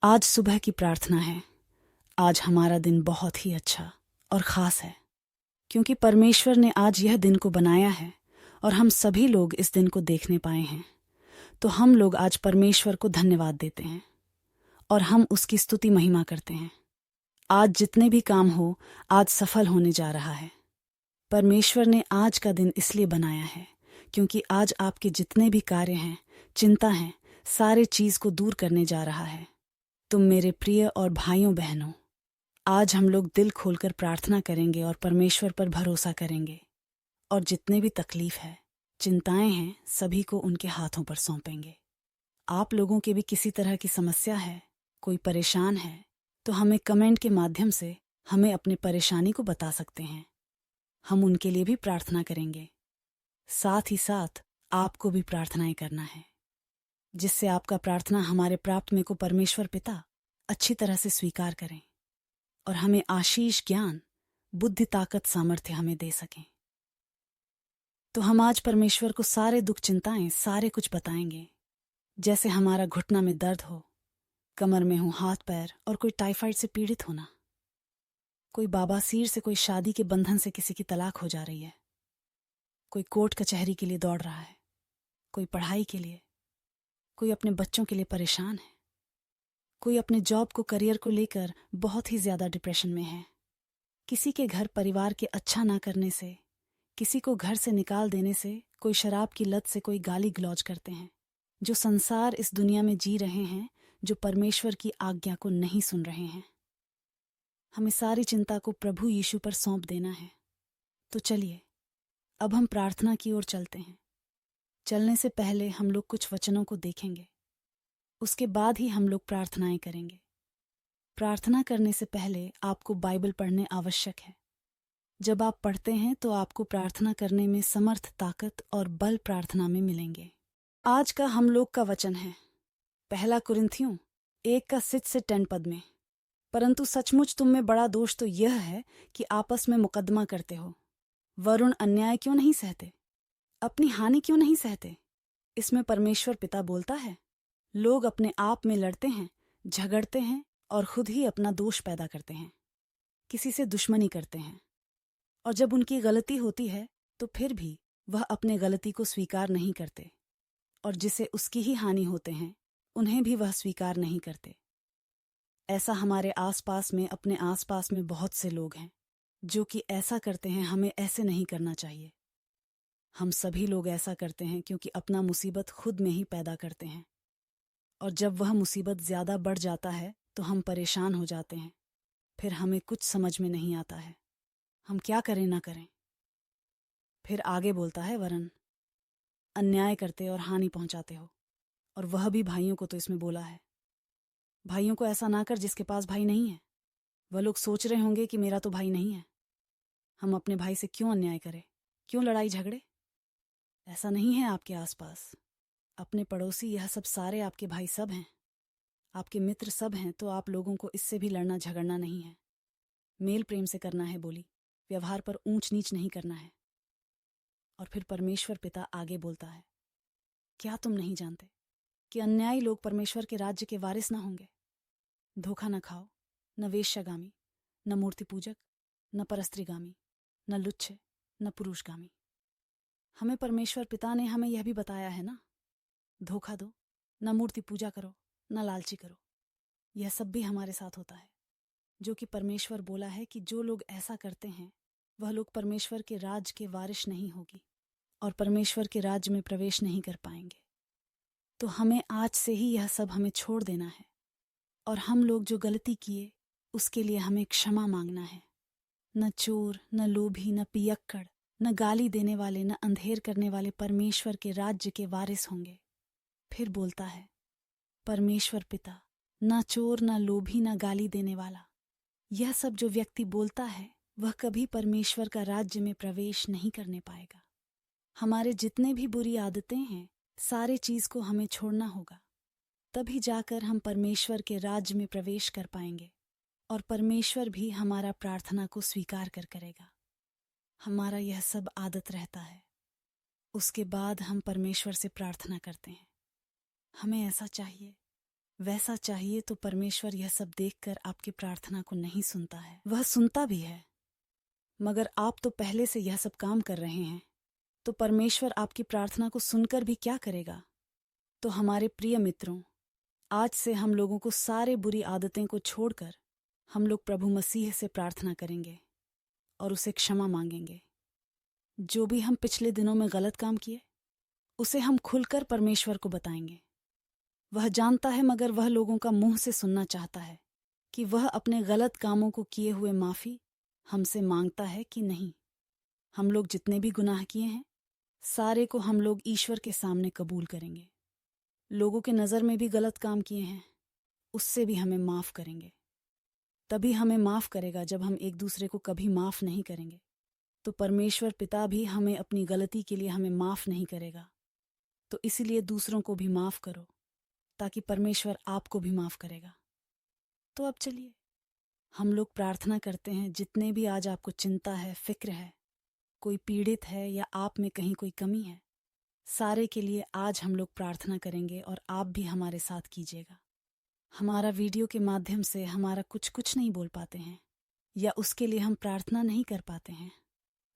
आज सुबह की प्रार्थना है। आज हमारा दिन बहुत ही अच्छा और ख़ास है, क्योंकि परमेश्वर ने आज यह दिन को बनाया है और हम सभी लोग इस दिन को देखने पाए हैं। तो हम लोग आज परमेश्वर को धन्यवाद देते हैं और हम उसकी स्तुति महिमा करते हैं। आज जितने भी काम हो, आज सफल होने जा रहा है। परमेश्वर ने आज का दिन इसलिए बनाया है क्योंकि आज आपके जितने भी कार्य हैं, चिंता हैं, सारे चीज़ को दूर करने जा रहा है। तुम मेरे प्रिय और भाइयों बहनों, आज हम लोग दिल खोलकर प्रार्थना करेंगे और परमेश्वर पर भरोसा करेंगे और जितने भी तकलीफ है, चिंताएं हैं, सभी को उनके हाथों पर सौंपेंगे। आप लोगों के भी किसी तरह की समस्या है, कोई परेशान है, तो हमें कमेंट के माध्यम से हमें अपनी परेशानी को बता सकते हैं। हम उनके लिए भी प्रार्थना करेंगे। साथ ही साथ आपको भी प्रार्थनाएं करना है, जिससे आपका प्रार्थना हमारे प्राप्त में को परमेश्वर पिता अच्छी तरह से स्वीकार करें और हमें आशीष, ज्ञान, बुद्धि, ताकत, सामर्थ्य हमें दे सकें। तो हम आज परमेश्वर को सारे दुख, चिंताएं, सारे कुछ बताएंगे। जैसे हमारा घुटना में दर्द हो, कमर में हो, हाथ पैर, और कोई टाइफाइड से पीड़ित होना, कोई बाबासीर से, कोई शादी के बंधन से किसी की तलाक हो जा रही है, कोई कोर्ट कचहरी के लिए दौड़ रहा है, कोई पढ़ाई के लिए, कोई अपने बच्चों के लिए परेशान है, कोई अपने जॉब को, करियर को लेकर बहुत ही ज्यादा डिप्रेशन में है, किसी के घर परिवार के अच्छा ना करने से, किसी को घर से निकाल देने से, कोई शराब की लत से, कोई गाली गलौज करते हैं, जो संसार इस दुनिया में जी रहे हैं, जो परमेश्वर की आज्ञा को नहीं सुन रहे हैं। हमें सारी चिंता को प्रभु यीशु पर सौंप देना है। तो चलिए अब हम प्रार्थना की ओर चलते हैं। चलने से पहले हम लोग कुछ वचनों को देखेंगे, उसके बाद ही हम लोग प्रार्थनाएं करेंगे। प्रार्थना करने से पहले आपको बाइबल पढ़ने आवश्यक है। जब आप पढ़ते हैं तो आपको प्रार्थना करने में समर्थ, ताकत और बल प्रार्थना में मिलेंगे। आज का हम लोग का वचन है 1 कुरिन्थियों 1:6 से 10 में। परंतु सचमुच तुम में बड़ा दोष तो यह है कि आपस में मुकदमा करते हो। वरुण अन्याय क्यों नहीं सहते? अपनी हानि क्यों नहीं सहते? इसमें परमेश्वर पिता बोलता है। लोग अपने आप में लड़ते हैं, झगड़ते हैं और खुद ही अपना दोष पैदा करते हैं, किसी से दुश्मनी करते हैं, और जब उनकी गलती होती है तो फिर भी वह अपने गलती को स्वीकार नहीं करते, और जिसे उसकी ही हानि होते हैं उन्हें भी वह स्वीकार नहीं करते। ऐसा हमारे आसपास में, अपने आसपास में बहुत से लोग हैं जो कि ऐसा करते हैं। हमें ऐसे नहीं करना चाहिए। हम सभी लोग ऐसा करते हैं क्योंकि अपना मुसीबत खुद में ही पैदा करते हैं, और जब वह मुसीबत ज्यादा बढ़ जाता है तो हम परेशान हो जाते हैं। फिर हमें कुछ समझ में नहीं आता है, हम क्या करें ना करें। फिर आगे बोलता है, वरन अन्याय करते और हानि पहुंचाते हो, और वह भी भाइयों को। तो इसमें बोला है, भाइयों को ऐसा ना कर जिसके पास भाई नहीं है। वह लोग सोच रहे होंगे कि मेरा तो भाई नहीं है, हम अपने भाई से क्यों अन्याय करें, क्यों लड़ाई झगड़े। ऐसा नहीं है आपके आसपास। अपने पड़ोसी, यह सब सारे आपके भाई सब हैं, आपके मित्र सब हैं। तो आप लोगों को इससे भी लड़ना झगड़ना नहीं है। मेल प्रेम से करना है बोली, व्यवहार पर ऊंच नीच नहीं करना है। और फिर परमेश्वर पिता आगे बोलता है, क्या तुम नहीं जानते कि अन्यायी लोग परमेश्वर के राज्य के वारिस न होंगे? धोखा न खाओ, न वेश्यागामी, न मूर्ति पूजक, न परस्त्रीगामी, न लुच्चे, न पुरुषगामी। हमें परमेश्वर पिता ने हमें यह भी बताया है ना, धोखा दो, न मूर्ति पूजा करो, न लालची करो। यह सब भी हमारे साथ होता है, जो कि परमेश्वर बोला है कि जो लोग ऐसा करते हैं वह लोग परमेश्वर के राज के वारिस नहीं होगी और परमेश्वर के राज्य में प्रवेश नहीं कर पाएंगे। तो हमें आज से ही यह सब हमें छोड़ देना है, और हम लोग जो गलती किए उसके लिए हमें क्षमा मांगना है। न चोर, न लोभी, न पियक्कड़, न गाली देने वाले, न अंधेर करने वाले परमेश्वर के राज्य के वारिस होंगे। फिर बोलता है परमेश्वर पिता, न चोर, न लोभी, न गाली देने वाला, यह सब जो व्यक्ति बोलता है वह कभी परमेश्वर का राज्य में प्रवेश नहीं करने पाएगा। हमारे जितने भी बुरी आदतें हैं, सारे चीज को हमें छोड़ना होगा, तभी जाकर हम परमेश्वर के राज्य में प्रवेश कर पाएंगे, और परमेश्वर भी हमारा प्रार्थना को स्वीकार कर करेगा। हमारा यह सब आदत रहता है। उसके बाद हम परमेश्वर से प्रार्थना करते हैं। हमें ऐसा चाहिए वैसा चाहिए तो परमेश्वर यह सब देखकर आपकी प्रार्थना को नहीं सुनता है, वह सुनता भी है। मगर आप तो पहले से यह सब काम कर रहे हैं, तो परमेश्वर आपकी प्रार्थना को सुनकर भी क्या करेगा। तो हमारे प्रिय मित्रों, आज से हम लोगों को सारे बुरी आदतें को छोड़कर हम लोग प्रभु मसीह से प्रार्थना करेंगे और उसे क्षमा मांगेंगे। जो भी हम पिछले दिनों में गलत काम किए उसे हम खुलकर परमेश्वर को बताएंगे। वह जानता है, मगर वह लोगों का मुंह से सुनना चाहता है कि वह अपने गलत कामों को किए हुए माफी हमसे मांगता है कि नहीं। हम लोग जितने भी गुनाह किए हैं सारे को हम लोग ईश्वर के सामने कबूल करेंगे। लोगों के नज़र में भी गलत काम किए हैं उससे भी हमें माफ करेंगे। तभी हमें माफ करेगा जब हम एक दूसरे को कभी माफ नहीं करेंगे तो परमेश्वर पिता भी हमें अपनी गलती के लिए हमें माफ नहीं करेगा। तो इसीलिए दूसरों को भी माफ करो ताकि परमेश्वर आपको भी माफ करेगा। तो अब चलिए हम लोग प्रार्थना करते हैं। जितने भी आज आपको चिंता है, फिक्र है, कोई पीड़ित है या आप में कहीं कोई कमी है, सारे के लिए आज हम लोग प्रार्थना करेंगे और आप भी हमारे साथ कीजिएगा। हमारा वीडियो के माध्यम से हमारा कुछ नहीं बोल पाते हैं या उसके लिए हम प्रार्थना नहीं कर पाते हैं,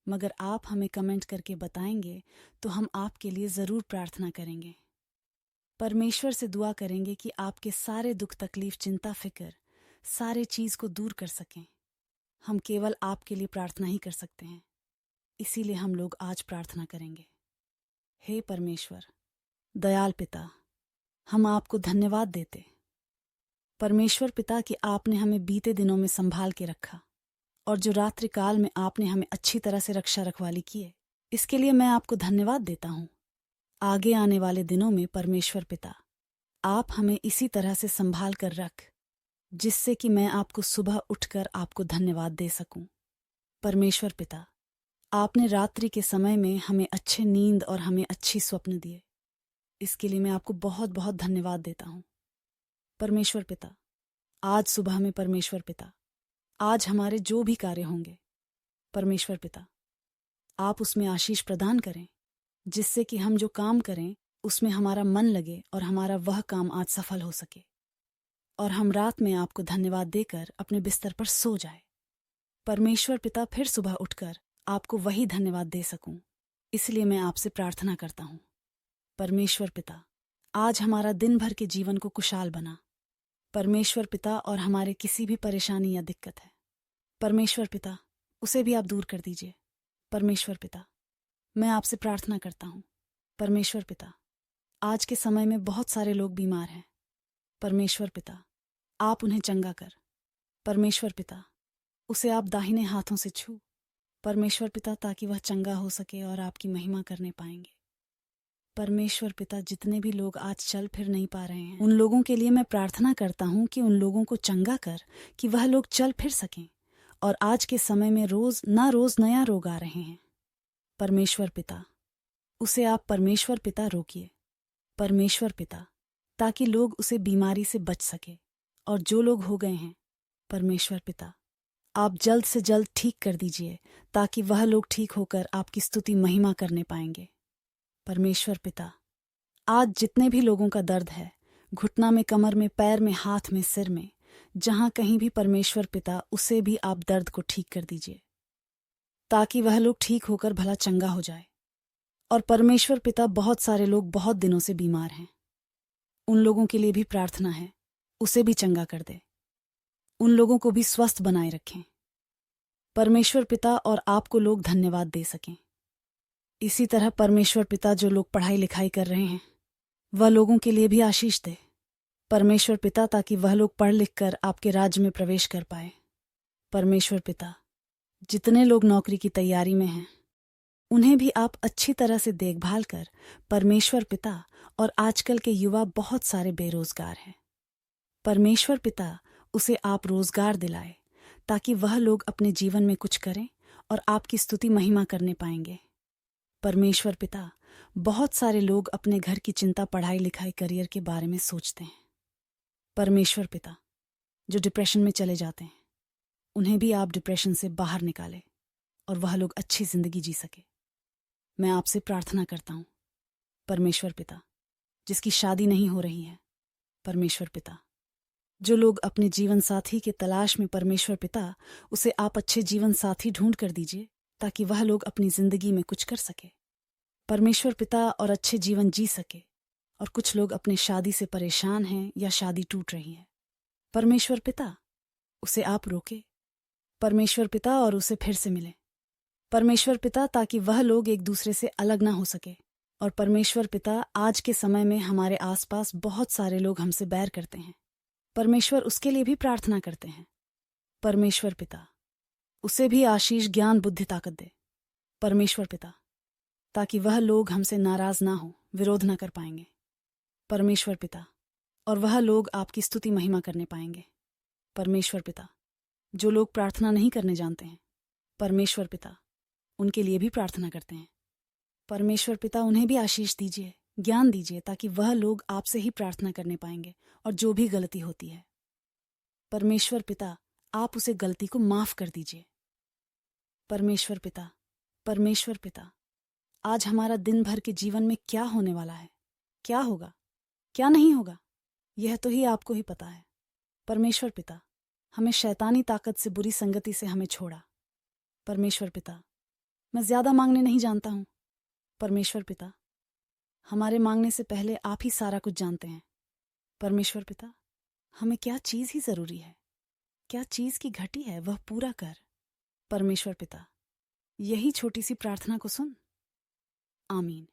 मगर आप हमें कमेंट करके बताएंगे तो हम आपके लिए ज़रूर प्रार्थना करेंगे। परमेश्वर से दुआ करेंगे कि आपके सारे दुख तकलीफ चिंता फिक्र सारे चीज़ को दूर कर सकें। हम केवल आपके लिए प्रार्थना ही कर सकते हैं, इसीलिए हम लोग आज प्रार्थना करेंगे। हे परमेश्वर दयाल पिता, हम आपको धन्यवाद देते परमेश्वर पिता कि आपने हमें बीते दिनों में संभाल के रखा और जो रात्रि काल में आपने हमें अच्छी तरह से रक्षा रखवाली की है, इसके लिए मैं आपको धन्यवाद देता हूँ। आगे आने वाले दिनों में परमेश्वर पिता आप हमें इसी तरह से संभाल कर रख जिससे कि मैं आपको सुबह उठकर आपको धन्यवाद दे सकूं। परमेश्वर पिता आपने रात्रि के समय में हमें अच्छे नींद और हमें अच्छी स्वप्न दिए, इसके लिए मैं आपको बहुत बहुत धन्यवाद देता हूँ। परमेश्वर पिता आज सुबह में परमेश्वर पिता आज हमारे जो भी कार्य होंगे परमेश्वर पिता आप उसमें आशीष प्रदान करें जिससे कि हम जो काम करें उसमें हमारा मन लगे और हमारा वह काम आज सफल हो सके और हम रात में आपको धन्यवाद देकर अपने बिस्तर पर सो जाए। परमेश्वर पिता फिर सुबह उठकर आपको वही धन्यवाद दे सकूं, इसलिए मैं आपसे प्रार्थना करता हूं। परमेश्वर पिता आज हमारा दिन भर के जीवन को कुशाल बना परमेश्वर पिता, और हमारे किसी भी परेशानी या दिक्कत है परमेश्वर पिता उसे भी आप दूर कर दीजिए। परमेश्वर पिता मैं आपसे प्रार्थना करता हूँ परमेश्वर पिता आज के समय में बहुत सारे लोग बीमार हैं परमेश्वर पिता आप उन्हें चंगा कर परमेश्वर पिता उसे आप दाहिने हाथों से छू परमेश्वर पिता ताकि वह चंगा हो सके और आपकी महिमा करने पाएंगे। परमेश्वर पिता जितने भी लोग आज चल फिर नहीं पा रहे हैं उन लोगों के लिए मैं प्रार्थना करता हूँ कि उन लोगों को चंगा कर कि वह लोग चल फिर सकें। और आज के समय में रोज नया रोग आ रहे हैं परमेश्वर पिता उसे आप परमेश्वर पिता रोकिए परमेश्वर पिता ताकि लोग उसे बीमारी से बच सके, और जो लोग हो गए हैं परमेश्वर पिता आप जल्द से जल्द ठीक कर दीजिए ताकि वह लोग ठीक होकर आपकी स्तुति महिमा करने पाएंगे। परमेश्वर पिता आज जितने भी लोगों का दर्द है घुटना में, कमर में, पैर में, हाथ में, सिर में, जहां कहीं भी परमेश्वर पिता उसे भी आप दर्द को ठीक कर दीजिए ताकि वह लोग ठीक होकर भला चंगा हो जाए। और परमेश्वर पिता बहुत सारे लोग बहुत दिनों से बीमार हैं, उन लोगों के लिए भी प्रार्थना है उसे भी चंगा कर दे, उन लोगों को भी स्वस्थ बनाए रखें परमेश्वर पिता, और आपको लोग धन्यवाद दे सकें। इसी तरह परमेश्वर पिता जो लोग पढ़ाई लिखाई कर रहे हैं वह लोगों के लिए भी आशीष दे परमेश्वर पिता ताकि वह लोग पढ़ लिख कर आपके राज्य में प्रवेश कर पाए। परमेश्वर पिता जितने लोग नौकरी की तैयारी में हैं उन्हें भी आप अच्छी तरह से देखभाल कर परमेश्वर पिता, और आजकल के युवा बहुत सारे बेरोजगार हैं परमेश्वर पिता उसे आप रोजगार दिलाए ताकि वह लोग अपने जीवन में कुछ करें और आपकी स्तुति महिमा करने पाएंगे। परमेश्वर पिता बहुत सारे लोग अपने घर की चिंता, पढ़ाई लिखाई, करियर के बारे में सोचते हैं परमेश्वर पिता जो डिप्रेशन में चले जाते हैं उन्हें भी आप डिप्रेशन से बाहर निकाले और वह लोग अच्छी जिंदगी जी सके। मैं आपसे प्रार्थना करता हूँ परमेश्वर पिता जिसकी शादी नहीं हो रही है परमेश्वर पिता, जो लोग अपने जीवन साथी के तलाश में, परमेश्वर पिता, उसे आप अच्छे जीवन साथी ढूंढ कर दीजिए ताकि वह लोग अपनी जिंदगी में कुछ कर सके, परमेश्वर पिता, और अच्छे जीवन जी सके। और कुछ लोग अपने शादी से परेशान हैं या शादी टूट रही है, परमेश्वर पिता, उसे आप रोके, परमेश्वर पिता, और उसे फिर से मिले, परमेश्वर पिता, ताकि वह लोग एक दूसरे से अलग ना हो सके। और परमेश्वर पिता, आज के समय में हमारे आसपास बहुत सारे लोग हमसे बैर करते हैं, परमेश्वर उसके लिए भी प्रार्थना करते हैं, परमेश्वर पिता, उसे भी आशीष, ज्ञान, बुद्धि, ताकत दे, परमेश्वर पिता, ताकि वह लोग हमसे नाराज ना हो, विरोध ना कर पाएंगे, परमेश्वर पिता, और वह लोग आपकी स्तुति महिमा करने पाएंगे, परमेश्वर पिता। जो लोग प्रार्थना नहीं करने जानते हैं, परमेश्वर पिता, उनके लिए भी प्रार्थना करते हैं, परमेश्वर पिता, उन्हें भी आशीष दीजिए, ज्ञान दीजिए, ताकि वह लोग आपसे ही प्रार्थना करने पाएंगे। और जो भी गलती होती है, परमेश्वर पिता, आप उसे गलती को माफ कर दीजिए, परमेश्वर पिता, परमेश्वर पिता। आज हमारा दिन भर के जीवन में क्या होने वाला है, क्या होगा, क्या नहीं होगा, यह तो ही आपको ही पता है, परमेश्वर पिता। हमें शैतानी ताकत से, बुरी संगति से हमें छोड़ा, परमेश्वर पिता। मैं ज्यादा मांगने नहीं जानता हूं, परमेश्वर पिता। हमारे मांगने से पहले आप ही सारा कुछ जानते हैं, परमेश्वर पिता। हमें क्या चीज ही जरूरी है, क्या चीज की घटी है, वह पूरा कर, परमेश्वर पिता। यही छोटी सी प्रार्थना को सुन। आमीन।